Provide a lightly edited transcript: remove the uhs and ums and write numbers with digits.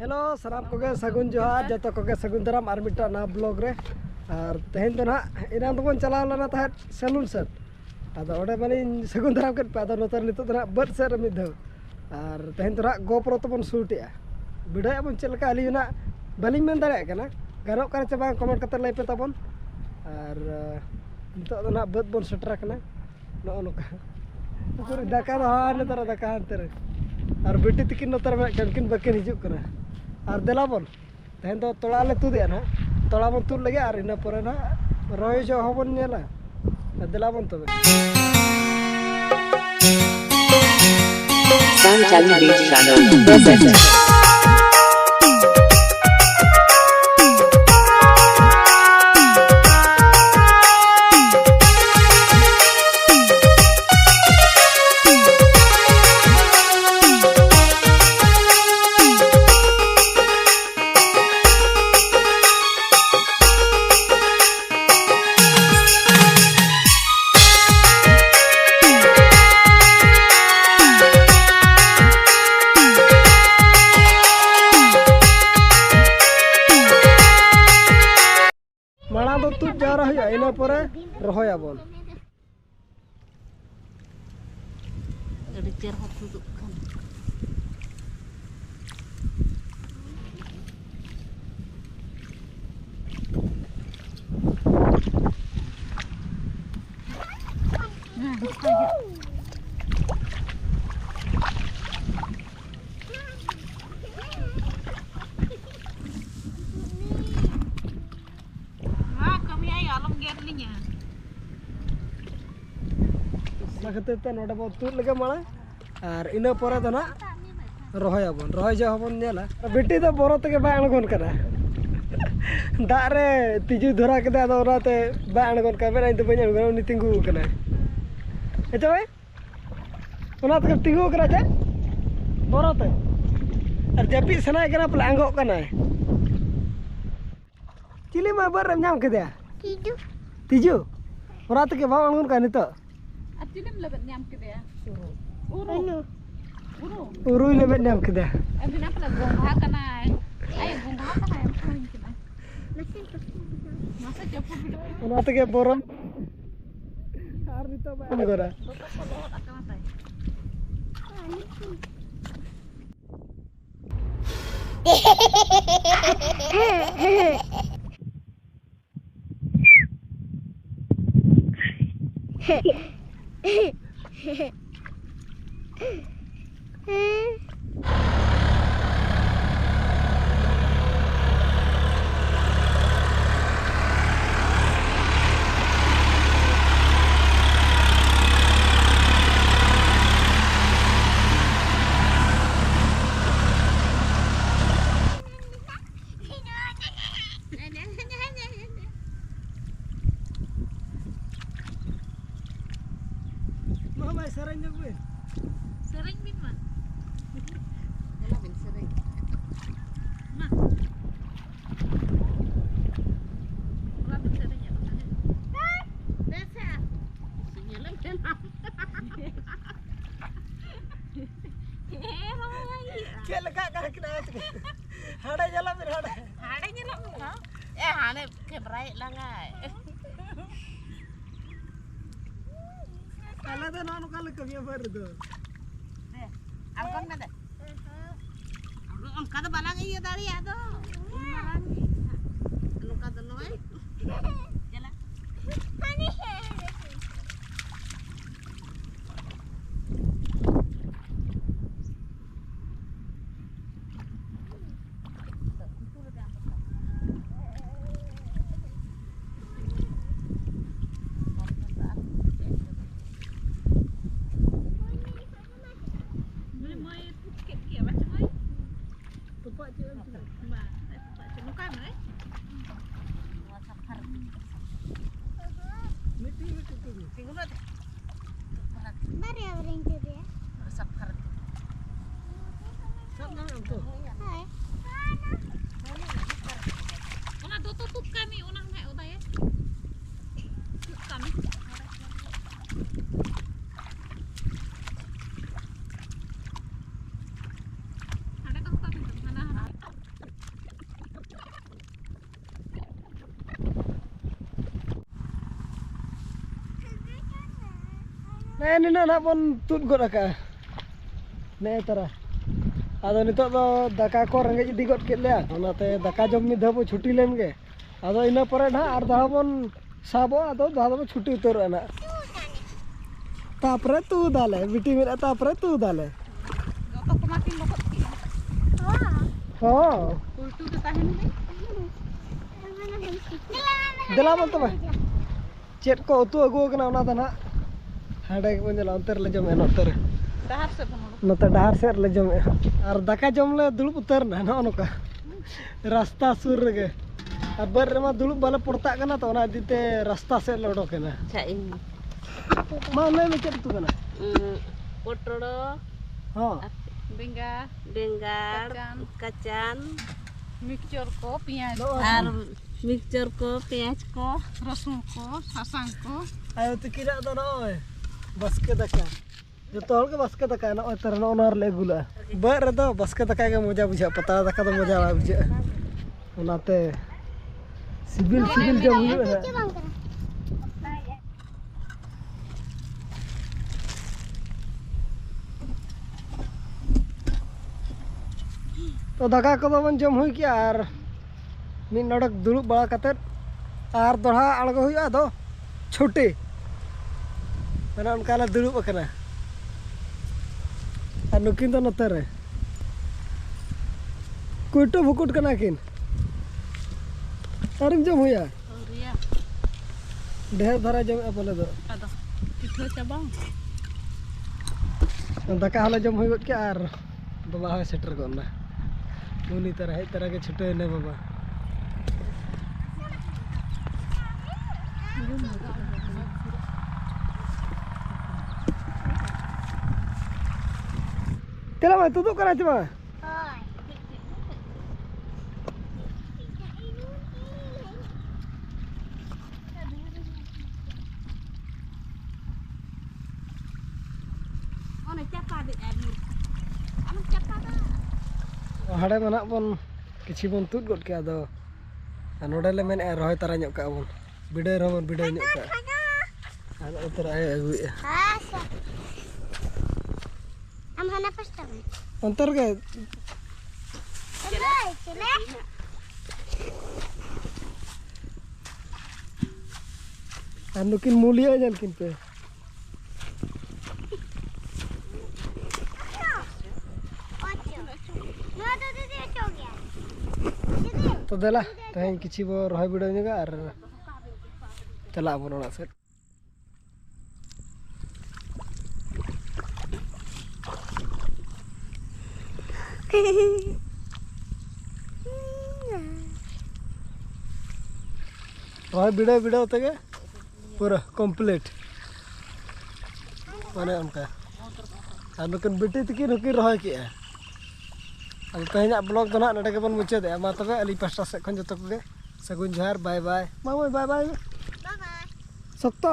Hello साराम Koge सगुन जोहार जतो कोगे सगुन दाराम आर मिटा ना ब्लॉग रे और तेहन तो ना इना तो बन चला लना तहत सैलून सेट आदो ओडे माने सगुन दाराम के पादो नतर नितो तो ना बड सेर मिद दो और तेहन तो ना गोप्रो तो बन शूटिया वीडियो बन चलका अली ना बालिंग मेन दाड़े कना गानो करे चे बांग कमेंट कते लay पे ताबन और नितो तो ना बड बन सेटर कना नो नोका पुकुर दाका हान नतर दाका हंतर और बेटी तकिन नतर में कनकिन बकिन हिजुक कना और देलाबन तेहन तो तोड़ा ले तुदे ना तोड़ा बन तुद लगे और इना परे ना रोय जो हबन नेला देलाबन तबे Sun Television Channel presents माड़ा दो तुद जारा हुआ इना परे रहोया बन अड़ी चेर हो तुदुक खान लगते ते नोडे बन तुद लगे माड़ा और इना परे तो ना रहोया बन रहोय जो हबन नेला बेटी तो बोरो तके बा अणगोन कना दा रे तिजु धरा के आदो ओराते बा अणगोन का बेना तो बन अणगोन नि तिंगु कना एतो भाई ओना तके तिंगु करा जे बोरो ते और जपी सनाय कना पले आंगो कना चिली मा बर नाम केदा तिजु तिजु ओरा तके बा अणगोन का नितो अतिनम लेबet nyam kede uru उरुई लेबet nyam kede abin apa lah gongha kana ay gongha kana em koin kena masa japu bido ओना तके बोरो आर नितो बा अणगोरा akana tai mama sarang gue sering bin mah Yalah bin sering mah Yalah bin sering ya desa sinyalan kenapa के लगा का किना हाडे जला मेरे हाडे हाड़े nyelak हाड़े केबराय langai काला तो नानो काले कमिया बर दो deh angkon na deh on kada balang iya dari ado marani anu kada noy jala Mari orang itu dia. सब ना तो Hai. Ona tutup kami, ona me udah ya. Tutup kami. Ada kau kami, mana? Nah ini nak pun tut got akak. Nah tara. Ado nitok do daka ko rengge idi got ket lea. Onate daka jom mi dhabo chuti len ge. Ado ina pore na ar daha pon sabo ado daha pon chuti utor ana. Tapre tu dale, biti mira tapre tu dale. Joto ko makin lokot ki. Oh. Ultu to tahen ni. Dela bol tebe. Chet ko utu agu kana ona ta na. Hade ko jela onter le jom en onter. Dahar se bono. Nota dahar ser le jom ar daka jom le dulup utar na no noka. Rasta sur ge. Abar ma dulup bala porta kana to ona dite rasta se le odok kana. Cha ini. Ma le me chet tu kana. Potro, Ha. bengar, kacang, mixture ko, piaz No. ar mixture ko, piaz ko, rasun ko, sasang ko. Ayo tu kira to no. Baske daka. Joto hol ke baske daka na otar no onar le gula. Bar to baske daka ge moja bujha pata daka to moja ba bujha. Onate sibil jom huyu na. तो दाका को बन जम हुई कि are मी नड़क दुलुब बड़ा कते are दोहा अड़गो हुई दो छोटे मैंने उनका ला दुलुब अकना आर नुकिन तो नते रे कुटो भुकुट कना किन आरिम जम हुई Ria, ढेर धरा जम बोले दो ada. Itu cabang. दाका हला जम हुई कि आर बाबा है सेटर कोना उनी तरह के छुटे ने बाबा तेरा मैं तू तो करा चमा Ono capa di air. Ono capa dah. हाड़े मना बन किसी बन तुद गड के आदो नोडे ले मेन रही तारा ᱧᱚᱜ का बन बिडे रबन बिडे ᱧᱚᱜ का आदो उतर आए अगुए हम हना पस्ता में अंतर के चले अनुकिन मूलिया जल किन पे तो देला तहें किसी बो रही बिडो ᱧᱚᱜᱟ आर चला बन ओना से रही बिडो बिडो तगे पूरा कंप्लीट माने उनका अनुकिन बिटी तकी नुकिन रही के अब तेहना ब्लॉग तो ना नडे के बन मुचाद मा तबे अली पास्टा से खन जतो के सगुन जोहार बाय बाय मामा बाय बाय बाय बाय सकतो